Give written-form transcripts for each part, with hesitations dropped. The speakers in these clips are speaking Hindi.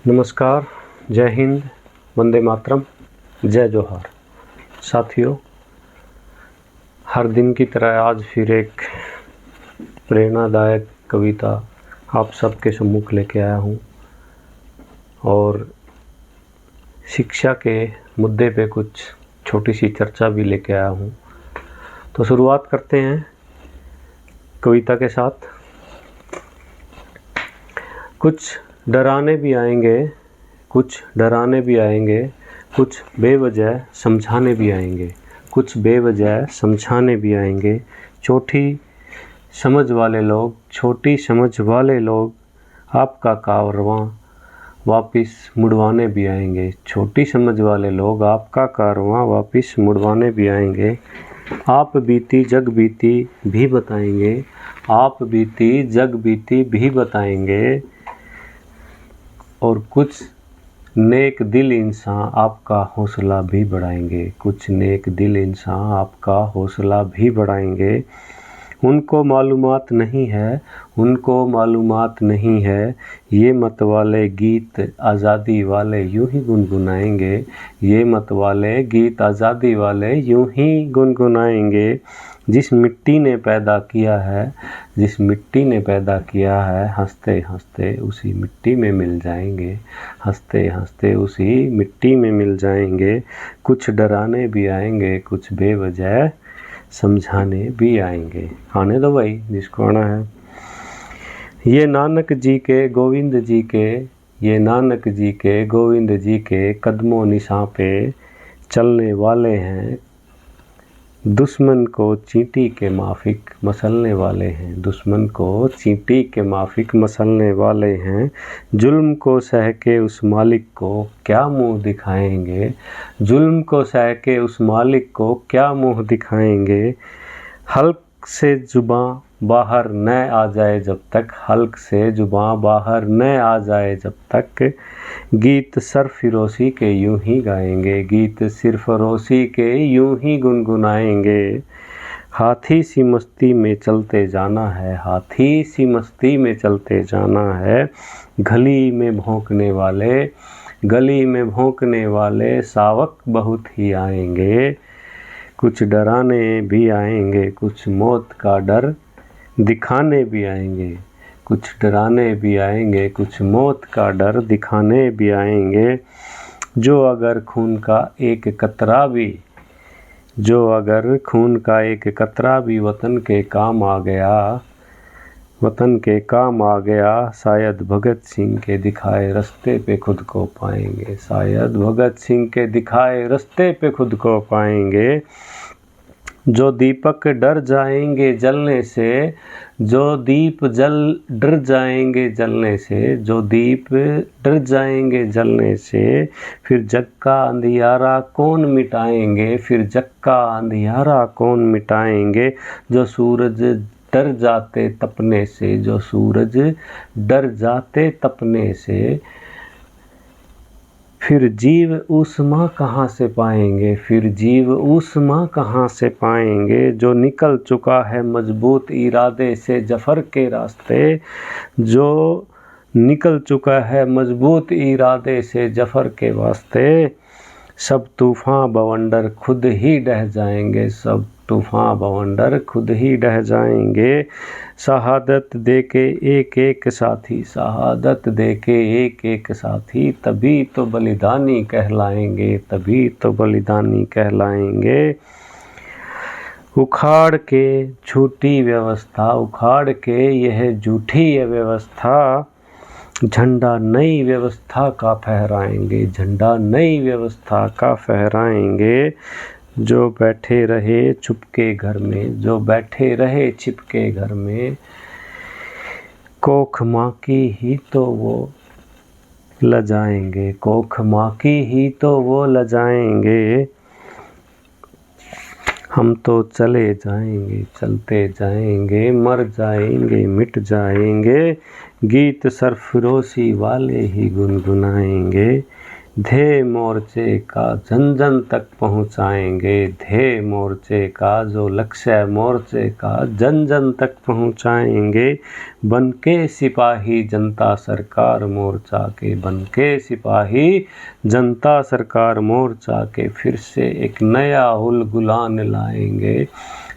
नमस्कार, जय हिंद, वंदे मातरम, जय जोहार। साथियों, हर दिन की तरह आज फिर एक प्रेरणादायक कविता आप सबके सम्मुख लेके आया हूँ और शिक्षा के मुद्दे पे कुछ छोटी सी चर्चा भी लेके आया हूँ। तो शुरुआत करते हैं कविता के साथ। कुछ डराने भी आएंगे, कुछ डराने भी आएंगे, कुछ बेवजह समझाने भी आएंगे, कुछ बेवजह समझाने भी आएंगे। छोटी समझ वाले लोग, छोटी समझ वाले लोग आपका कारवां वापस मुड़वाने भी आएंगे। छोटी समझ वाले लोग आपका कारवां वापस मुड़वाने भी आएंगे। आप बीती जग बीती भी बताएंगे, आप बीती जग बीती भी बताएंगे। और कुछ नेक दिल इंसान आपका हौसला भी बढ़ाएंगे, कुछ नेक दिल इंसान आपका हौसला भी बढ़ाएंगे। उनको मालूमात नहीं है, उनको मालूमात नहीं है, ये मत वाले गीत आज़ादी वाले यूं ही गुनगुनाएंगे, ये मत वाले गीत आज़ादी वाले यूं ही गुनगुनाएंगे। जिस मिट्टी ने पैदा किया है, जिस मिट्टी ने पैदा किया है, हंसते हंसते उसी मिट्टी में मिल जाएंगे, हंसते हंसते उसी मिट्टी में मिल जाएंगे। कुछ डराने भी आएंगे, कुछ बेवजह समझाने भी आएंगे। आने दो भाई जिसको आना है। ये नानक जी के गोविंद जी के, ये नानक जी के गोविंद जी के कदमों निशां पे चलने वाले हैं। दुश्मन को चींटी के माफिक मसलने वाले हैं, दुश्मन को चींटी के माफिक मसलने वाले हैं। जुल्म को सह के उस मालिक को क्या मुंह दिखाएंगे, जुल्म को सह के उस मालिक को क्या मुंह दिखाएंगे। हल्क से जुबां बाहर न आ जाए जब तक, हल्क से जुबां बाहर न आ जाए जब तक, गीत सरफिरोशी के यूं ही गाएंगे, गीत सरफरोशी के यूं ही गुनगुनाएंगे। हाथी सी मस्ती में चलते जाना है, हाथी सी मस्ती में चलते जाना है। गली में भौंकने वाले, गली में भौंकने वाले सावक बहुत ही आएंगे। कुछ डराने भी आएंगे, कुछ मौत का डर दिखाने भी आएंगे, कुछ डराने भी आएंगे, कुछ मौत का डर दिखाने भी आएंगे। जो अगर खून का एक कतरा भी, जो अगर खून का एक कतरा भी वतन के काम आ गया, वतन के काम आ गया, शायद भगत सिंह के दिखाए रास्ते पे खुद को पाएंगे, शायद भगत सिंह के दिखाए रास्ते पे खुद को पाएंगे। जो दीपक डर जाएंगे जलने से, जो दीप जल डर जाएंगे जलने से, जो दीप डर जाएंगे जलने से, फिर जग का अंधियारा कौन मिटाएंगे, फिर जग का अंधियारा कौन मिटाएंगे। जो सूरज डर जाते तपने से, जो सूरज डर जाते तपने से, फिर जीव ऊष्मा कहाँ से पाएंगे, फिर जीव ऊष्मा कहाँ से पाएंगे। जो निकल चुका है मजबूत इरादे से जफर के रास्ते, जो निकल चुका है मजबूत इरादे से जफर के वास्ते, सब तूफान बवंडर खुद ही ढह जाएंगे, सब तूफान बवंडर खुद ही ढह जाएंगे। शहादत दे के एक एक साथी, शहादत दे के एक एक साथी, तभी तो बलिदानी कहलाएंगे, तभी तो बलिदानी कहलाएंगे। उखाड़ के झूठी व्यवस्था, उखाड़ के यह झूठी व्यवस्था, झंडा नई व्यवस्था का फहराएंगे, झंडा नई व्यवस्था का फहराएंगे। जो बैठे रहे चुपके घर में, जो बैठे रहे छिपके घर में, कोख माँ की ही तो वो लजाएंगे, कोख माँ की ही तो वो लजाएंगे। हम तो चले जाएंगे, चलते जाएंगे, मर जाएंगे, मिट जाएंगे, गीत सरफरोशी वाले ही गुनगुनाएंगे, ध्येय मोर्चे का जन जन तक पहुँचाएंगे, ध्येय मोर्चे का जो लक्ष्य है मोर्चे का जन जन तक पहुँचाएंगे। बन के सिपाही जनता सरकार मोर्चा के, बन के सिपाही जनता सरकार मोर्चा के, फिर से एक नया उलगुलान लाएंगे,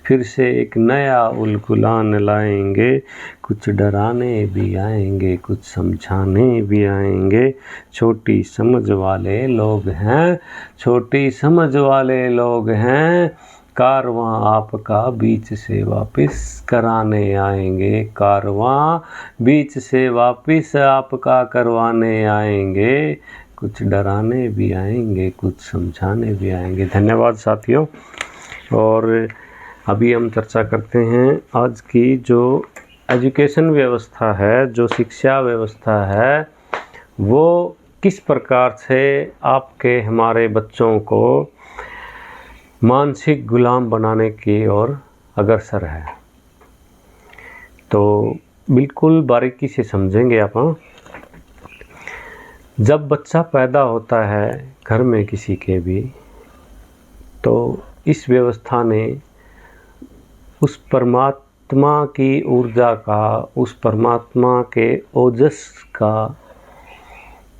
फिर से एक नया उलगुलान लाएंगे। कुछ डराने भी आएंगे, कुछ समझाने भी आएंगे। छोटी समझ वाले लोग हैं, छोटी समझ वाले लोग हैं, कारवां आपका बीच से वापस कराने आएंगे, कारवां बीच से वापस आपका करवाने आएंगे। कुछ डराने भी आएंगे, कुछ समझाने भी आएंगे। धन्यवाद साथियों। और अभी हम चर्चा करते हैं आज की जो एजुकेशन व्यवस्था है, जो शिक्षा व्यवस्था है, वो किस प्रकार से आपके हमारे बच्चों को मानसिक गुलाम बनाने की ओर अग्रसर है। तो बिल्कुल बारीकी से समझेंगे आप। जब बच्चा पैदा होता है घर में किसी के भी, तो इस व्यवस्था ने उस परमात्मा की ऊर्जा का, उस परमात्मा के ओजस का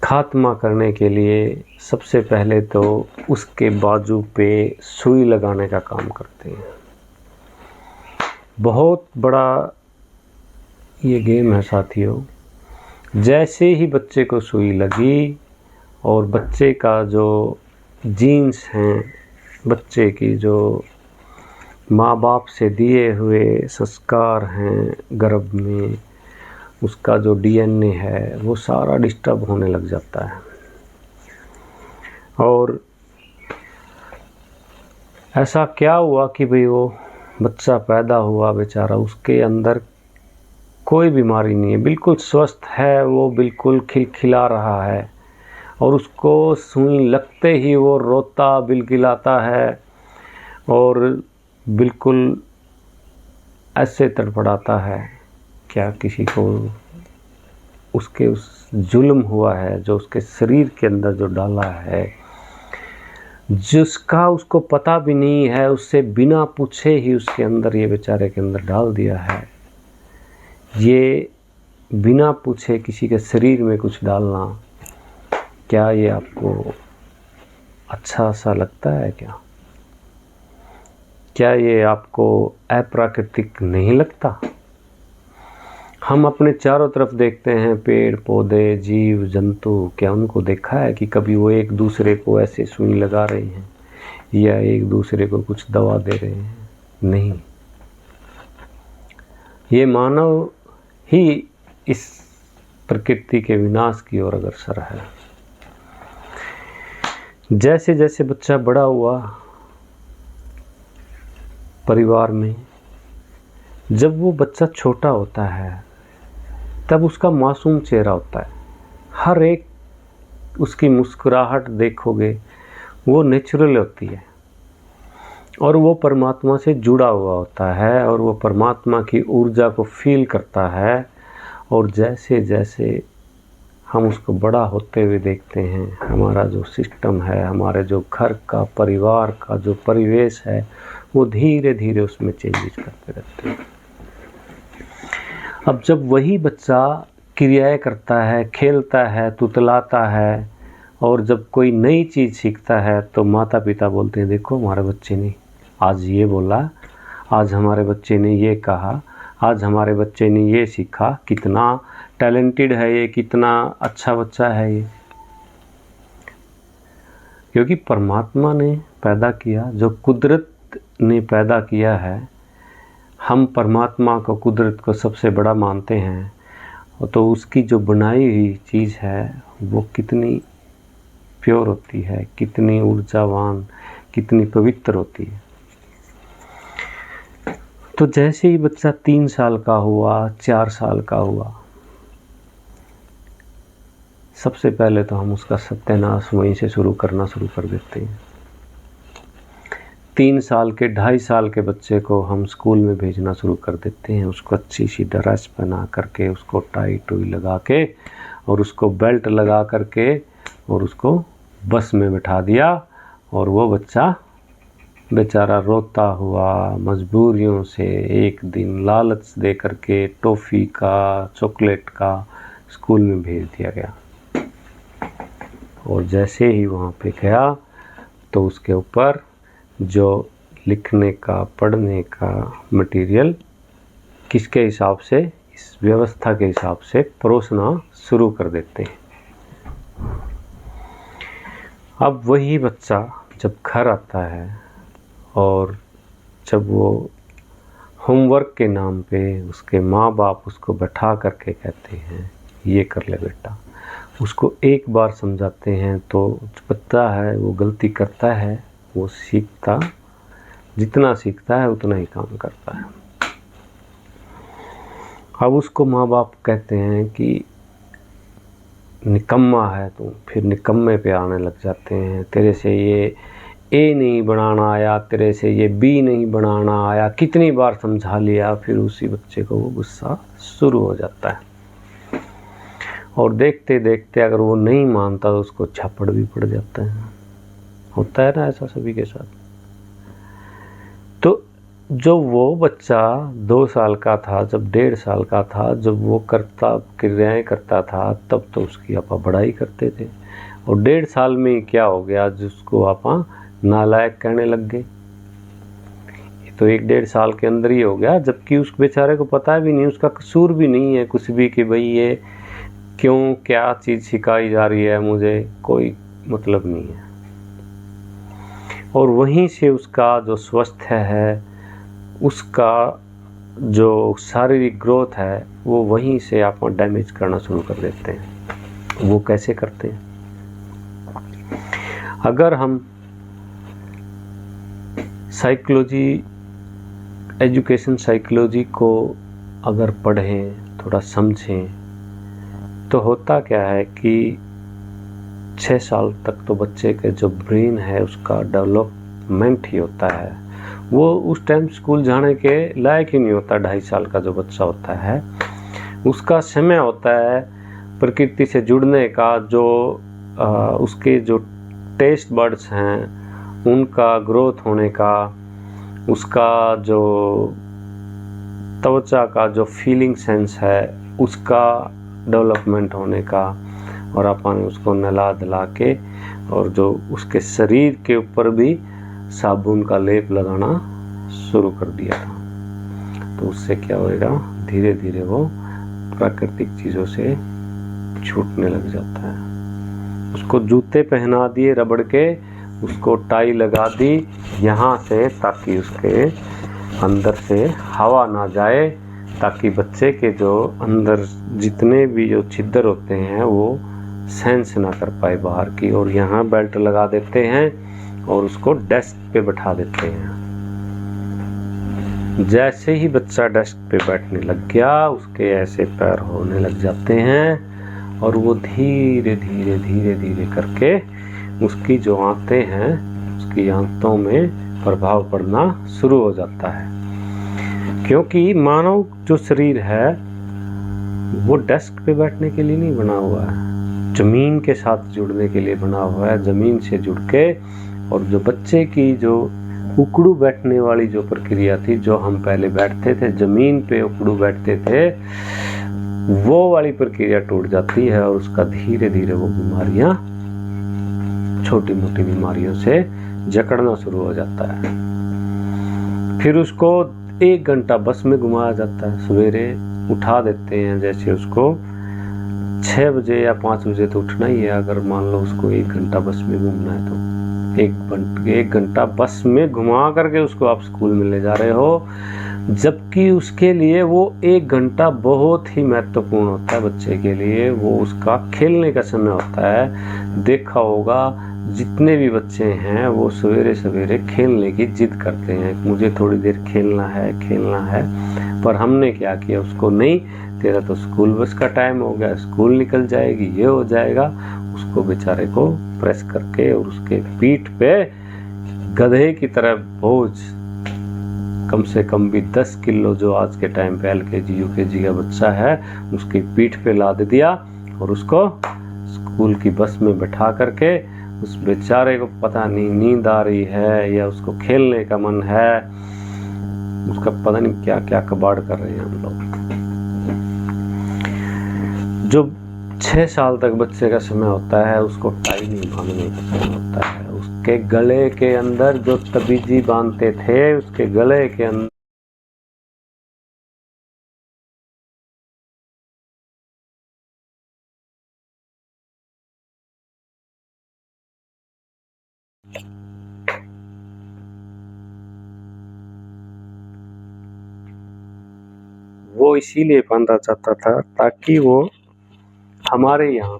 खात्मा करने के लिए सबसे पहले तो उसके बाजू पे सुई लगाने का काम करते हैं। बहुत बड़ा ये गेम है साथियों। जैसे ही बच्चे को सुई लगी और बच्चे का जो जीन्स हैं, बच्चे की जो माँ बाप से दिए हुए संस्कार हैं गर्भ में, उसका जो डीएनए है वो सारा डिस्टर्ब होने लग जाता है। और ऐसा क्या हुआ कि भाई वो बच्चा पैदा हुआ बेचारा, उसके अंदर कोई बीमारी नहीं है, बिल्कुल स्वस्थ है, वो बिल्कुल खिलखिला रहा है, और उसको सुई लगते ही वो रोता बिलखिलाता है और बिल्कुल ऐसे तड़फड़ाता है। क्या किसी को उसके उस जुल्म हुआ है जो उसके शरीर के अंदर जो डाला है, जिसका उसको पता भी नहीं है, उससे बिना पूछे ही उसके अंदर, ये बेचारे के अंदर डाल दिया है। ये बिना पूछे किसी के शरीर में कुछ डालना, क्या ये आपको अच्छा सा लगता है? क्या ये आपको अप्राकृतिक नहीं लगता? हम अपने चारों तरफ देखते हैं पेड़ पौधे, जीव जंतु, क्या उनको देखा है कि कभी वो एक दूसरे को ऐसे सुई लगा रहे हैं या एक दूसरे को कुछ दवा दे रहे हैं? नहीं। ये मानव ही इस प्रकृति के विनाश की ओर अग्रसर है। जैसे जैसे बच्चा बड़ा हुआ परिवार में, जब वो बच्चा छोटा होता है तब उसका मासूम चेहरा होता है। हर एक उसकी मुस्कुराहट देखोगे वो नेचुरल होती है और वो परमात्मा से जुड़ा हुआ होता है और वो परमात्मा की ऊर्जा को फील करता है। और जैसे जैसे हम उसको बड़ा होते हुए देखते हैं, हमारा जो सिस्टम है, हमारे जो घर का, परिवार का जो परिवेश है, वो धीरे धीरे उसमें चेंजेस करते रहते हैं। अब जब वही बच्चा क्रियाएं करता है, खेलता है, तुतलाता है, और जब कोई नई चीज़ सीखता है तो माता पिता बोलते हैं देखो हमारे बच्चे ने आज ये बोला, आज हमारे बच्चे ने ये कहा, आज हमारे बच्चे ने ये सीखा, कितना टैलेंटेड है ये, कितना अच्छा बच्चा है ये। क्योंकि परमात्मा ने पैदा किया, जो कुदरत ने पैदा किया है, हम परमात्मा को, कुदरत को सबसे बड़ा मानते हैं, तो उसकी जो बनाई हुई चीज़ है वो कितनी प्योर होती है, कितनी ऊर्जावान, कितनी पवित्र होती है। तो जैसे ही बच्चा 3 साल का हुआ, 4 साल का हुआ, सबसे पहले तो हम उसका सत्यानाश वहीं से शुरू कर देते हैं। 3 साल के, 2.5 साल के बच्चे को हम स्कूल में भेजना शुरू कर देते हैं। उसको अच्छी सी ड्रेस पहना करके, उसको टाई टोई लगा के और उसको बेल्ट लगा करके और उसको बस में बैठा दिया और वो बच्चा बेचारा रोता हुआ मजबूरियों से एक दिन लालच दे करके टॉफ़ी का, चॉकलेट का स्कूल में भेज दिया गया। और जैसे ही वहाँ पे गया तो उसके ऊपर जो लिखने का, पढ़ने का मटेरियल किसके हिसाब से, इस व्यवस्था के हिसाब से परोसना शुरू कर देते हैं। अब वही बच्चा जब घर आता है और जब वो होमवर्क के नाम पे उसके माँ बाप उसको बैठा करके कहते हैं ये कर ले बेटा, उसको एक बार समझाते हैं तो बच्चा है वो गलती करता है, वो सीखता, जितना सीखता है उतना ही काम करता है। अब उसको माँ बाप कहते हैं कि निकम्मा है तू, फिर निकम्मे पे आने लग जाते हैं, तेरे से ये ए नहीं बनाना आया, तेरे से ये बी नहीं बनाना आया, कितनी बार समझा लिया। फिर उसी बच्चे को वो गुस्सा शुरू हो जाता है और देखते देखते अगर वो नहीं मानता तो उसको छापड़ भी पड़ जाता है। होता है ना ऐसा सभी के साथ। तो जब वो बच्चा 2 साल का था, जब 1.5 साल का था, जब वो क्रियाएँ करता था, तब तो उसकी आपा बड़ाई करते थे। और 1.5 साल में ही क्या हो गया जिसको आपा नालायक कहने लग गए। ये तो 1-1.5 साल के अंदर ही हो गया, जबकि उस बेचारे को पता भी नहीं, उसका कसूर भी नहीं है कुछ भी कि भाई ये क्यों क्या चीज़ सिखाई जा रही है, मुझे कोई मतलब नहीं है। और वहीं से उसका जो स्वास्थ्य है, उसका जो शारीरिक ग्रोथ है, वो वहीं से आप डैमेज करना शुरू कर देते हैं। वो कैसे करते हैं? अगर हम साइकोलॉजी, एजुकेशन साइकोलॉजी को अगर पढ़ें, थोड़ा समझें, तो होता क्या है कि 6 साल तक तो बच्चे के जो ब्रेन है उसका डेवलपमेंट ही होता है। वो उस टाइम स्कूल जाने के लायक ही नहीं होता। 2.5 साल का जो बच्चा होता है उसका समय होता है प्रकृति से जुड़ने का, जो उसके जो टेस्ट बड्स हैं उनका ग्रोथ होने का, उसका जो त्वचा का जो फीलिंग सेंस है उसका डेवलपमेंट होने का। और अपन उसको नहला धुला के और जो उसके शरीर के ऊपर भी साबुन का लेप लगाना शुरू कर दिया था। तो उससे क्या होएगा, धीरे धीरे वो प्राकृतिक चीज़ों से छूटने लग जाता है। उसको जूते पहना दिए रबड़ के, उसको टाई लगा दी यहाँ से ताकि उसके अंदर से हवा ना जाए, ताकि बच्चे के जो अंदर जितने भी जो छिद्र होते हैं वो सेंस ना कर पाए बाहर की। और यहाँ बेल्ट लगा देते हैं और उसको डेस्क पे बैठा देते हैं। जैसे ही बच्चा डेस्क पे बैठने लग गया, उसके ऐसे पैर होने लग जाते हैं और वो धीरे धीरे धीरे धीरे करके उसकी जो आंतें हैं, उसकी आंतों में प्रभाव पड़ना शुरू हो जाता है। क्योंकि मानव जो शरीर है वो डेस्क पे बैठने के लिए नहीं बना हुआ है, ज़मीन के साथ जुड़ने के लिए बना हुआ है। ज़मीन से जुड़ के, और जो बच्चे की जो उकड़ू बैठने वाली जो प्रक्रिया थी, जो हम पहले बैठते थे ज़मीन पे उकड़ू बैठते थे, वो वाली प्रक्रिया टूट जाती है और उसका धीरे धीरे वो बीमारियां, छोटी मोटी बीमारियों से जकड़ना शुरू हो जाता है। फिर उसको 1 घंटा बस में घुमाया जाता है। सवेरे उठा देते हैं, जैसे उसको 6 बजे या 5 बजे तो उठना ही है। अगर मान लो उसको 1 घंटा बस में घूमना है तो 1 घंटा बस में घुमा करके उसको आप स्कूल में ले जा रहे हो, जबकि उसके लिए वो 1 घंटा बहुत ही महत्वपूर्ण होता है बच्चे के लिए। वो उसका खेलने का समय होता है। देखा होगा जितने भी बच्चे हैं वो सवेरे सवेरे खेलने की जिद करते हैं, मुझे थोड़ी देर खेलना है। पर हमने क्या किया, उसको नहीं, तेरा तो स्कूल बस का टाइम हो गया, स्कूल निकल जाएगी, ये हो जाएगा। उसको बेचारे को प्रेस करके और उसके पीठ पे गधे की तरह बोझ, कम से कम भी 10 किलो, जो आज के टाइम पे LKG UKG का बच्चा है, उसकी पीठ पे लाद दिया और उसको स्कूल की बस में बैठा करके उस बेचारे को पता नहीं नींद आ रही है या उसको खेलने का मन है, उसका पता नहीं क्या क्या कबाड़ कर रहे हैं हम लोग। जो 6 साल तक बच्चे का समय होता है उसको टाई नहीं बांधने का समय होता है। उसके गले के अंदर जो तबीजी बांधते थे, उसके गले के अंदर वो इसीलिए बांधा जाता था ताकि वो हमारे यहाँ